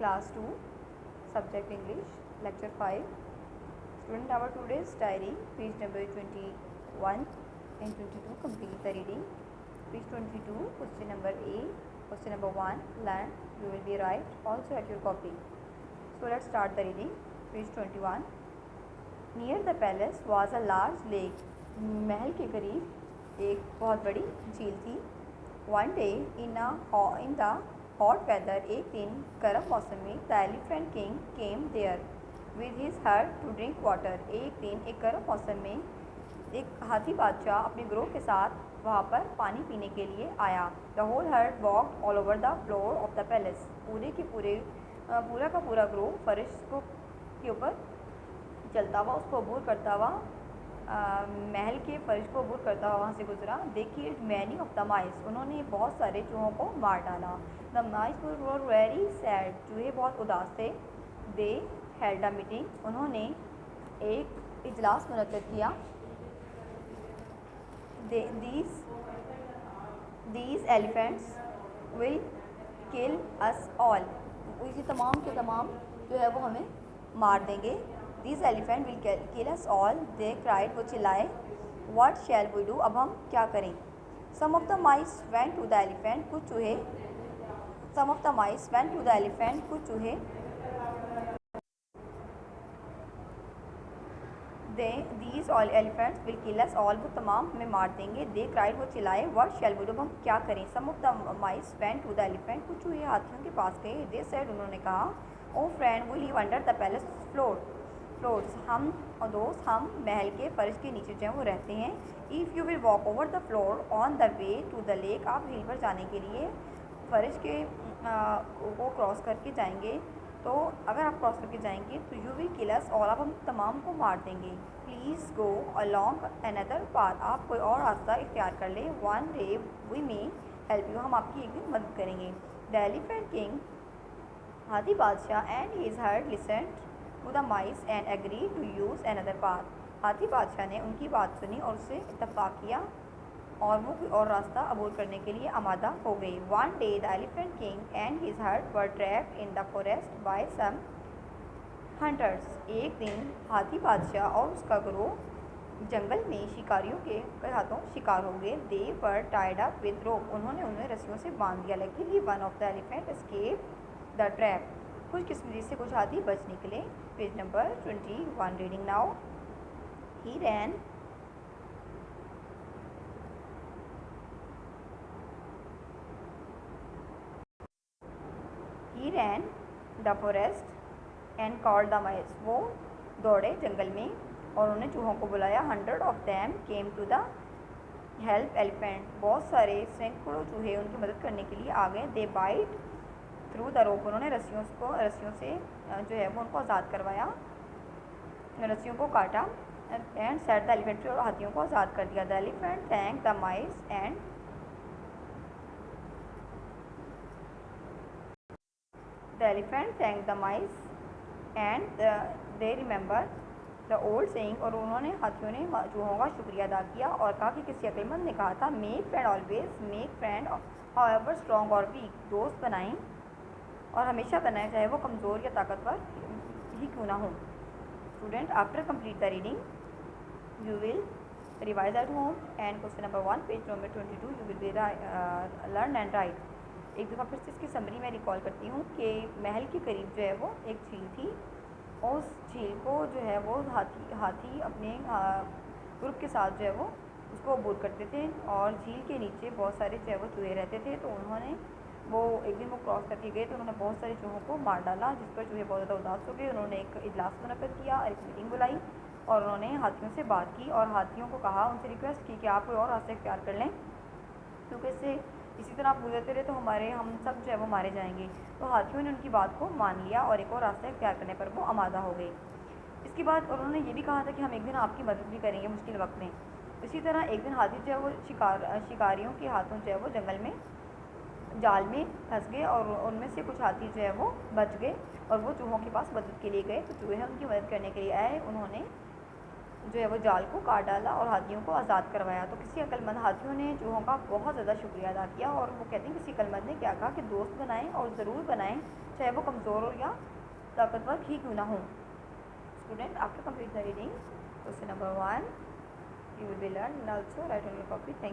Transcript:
Class 2, Subject English, Lecture 5. Student, our today's diary, page number 21 and 22, complete the reading. Page 22, question number A, question number 1, learn, you will be right, also at your copy. So let's start the reading. Page 21. Near the palace was a large lake. महल के करीब एक बहुत बड़ी झील थी. One day in the hot weather, एक दिन गर्म मौसम में the elephant king came there with his herd to drink water. एक दिन एक गर्म मौसम में एक हाथी बादशाह अपने ग्रोह के साथ वहाँ पर पानी पीने के लिए आया. The whole herd walked all over the floor of the palace. पूरा का पूरा ग्रोह फर्श के ऊपर चलता हुआ, उसको अबूर करता हुआ, महल के फर्श को अबूर करता हुआ वहाँ से गुजरा. They killed many of the mice. उन्होंने बहुत सारे चूहों को मार डाला. The mice were very sad. चूहे बहुत उदास थे. They held a meeting. उन्होंने एक इजलास मुनक्किद किया. These elephants will kill us all. इसी तमाम के तमाम जो है वो हमें मार देंगे. These elephants will kill us all. They cried. वो चिल्लाए. What shall we do? अब हम क्या करें? Some of the mice went to the elephant. कुछ चूहे कुछ चूहे These all elephants will kill us all. वो तमाम हमें मार देंगे. They cried. वो चिल्लाए. What shall we do? अब हम क्या करें? Some of the mice went to the elephant. कुछ चूहे हाथियों के पास गए. They said. उन्होंने कहा, Oh friend, we live under the palace floors. हम महल के फर्श के नीचे जो है वो रहते हैं. If you will walk over the floor on the way to the lake, आप झील पर जाने के लिए फर्श के को क्रॉस करके जाएंगे. तो अगर आप क्रॉस करके जाएंगे तो you will kill us all. आप हम तमाम को मार देंगे. Please go along another path. आप कोई और रास्ता इख्तियार कर लें. One day we may help you. हम आपकी एक दिन मदद करेंगे. द एलिफेंट किंग, हाथी बादशाह, and his herd listened to the mice and agree to use another path. हाथी बादशाह ने उनकी बात सुनी और उससे इत्तफाक किया और वो कोई और रास्ता अबूर करने के लिए आमादा हो गई. One day the elephant king and his herd were trapped in the forest by some hunters. एक दिन हाथी बादशाह और उसका ग्रोह जंगल में शिकारियों के हाथों शिकार हो गए. They were tied up with rope. उन्होंने उन्हें रस्सियों से बांध दिया. Luckily one of the elephant escape the trap. खुशकिस्मती से कुछ हाथी बच निकले. Page number 21. Reading now. He ran the forest and called the mice. वो दौड़े जंगल में और उन्होंने चूहों को बुलाया. 100 of them came to the help elephant. बहुत सारे सैकड़ों चूहे उनकी मदद करने के लिए आ गए. दे बाइट थ्रू द रोप. उन्होंने रस्सियों से जो है वो उनको आज़ाद करवाया, रस्सियों को काटा. And set the elephant. और हाथियों को आज़ाद कर दिया. The elephant thank the mice and they remember the old saying. और उन्होंने हाथियों ने चूहों का शुक्रिया अदा किया और कहा कि किसी अक्लमंद ने कहा था, make friend always make friend however strong और वीक. दोस्त बनाएं और हमेशा बनाएं, चाहे वो कमज़ोर या ताकतवर ही क्यों ना हो. Student, after complete the reading you will revise at home. And question number 1, page number 22, you will be learn and right. एक दफ़ा फिर से इसकी समरी मैं रिकॉल करती हूँ कि महल के करीब जो है वो एक झील थी. और उस झील को जो है वो हाथी अपने ग्रुप के साथ जो है वो उसको अबूर करते थे. और झील के नीचे बहुत सारे जो है वो चूहे रहते थे. तो उन्होंने एक दिन वो क्रॉस करके गए तो उन्होंने बहुत सारे चूहों को मार डाला, जिस पर चूहे बहुत ज़्यादा उदास हो गए. उन्होंने एक इजलास मुनक्किद किया और एक मीटिंग बुलाई और उन्होंने हाथियों से बात की और हाथियों को कहा, उनसे रिक्वेस्ट की कि आप कोई और रास्ता इख्तियार कर लें, क्योंकि इसी तरह आप गुजरते रहे तो हम सब जो है वो मारे जाएंगे. तो हाथियों ने उनकी बात को मान लिया और एक और रास्ता इख्तियार करने पर वो आमादा हो गए. इसके बाद उन्होंने ये भी कहा था कि हम एक दिन आपकी मदद भी करेंगे मुश्किल वक्त में. इसी तरह एक दिन हाथी जो है वो शिकारियों के हाथों जो है वो जंगल में जाल में फंस गए और उनमें से कुछ हाथी जो है वो बच गए और वो चूहों के पास मदद के लिए गए. तो चूहे उनकी मदद करने के लिए आए. उन्होंने जो है वो जाल को काट डाला और हाथियों को आज़ाद करवाया. तो किसी अक्लमंद हाथियों ने चूहों का बहुत ज़्यादा शुक्रिया अदा किया और वो कहते हैं किसी अक्लमंद ने क्या कहा कि दोस्त बनाएं और ज़रूर बनाएं, चाहे वो कमज़ोर हो या ताकतवर ही क्यों ना हो। Student, after complete the reading question number 1 you will be learned and also write on your copy. Thank you.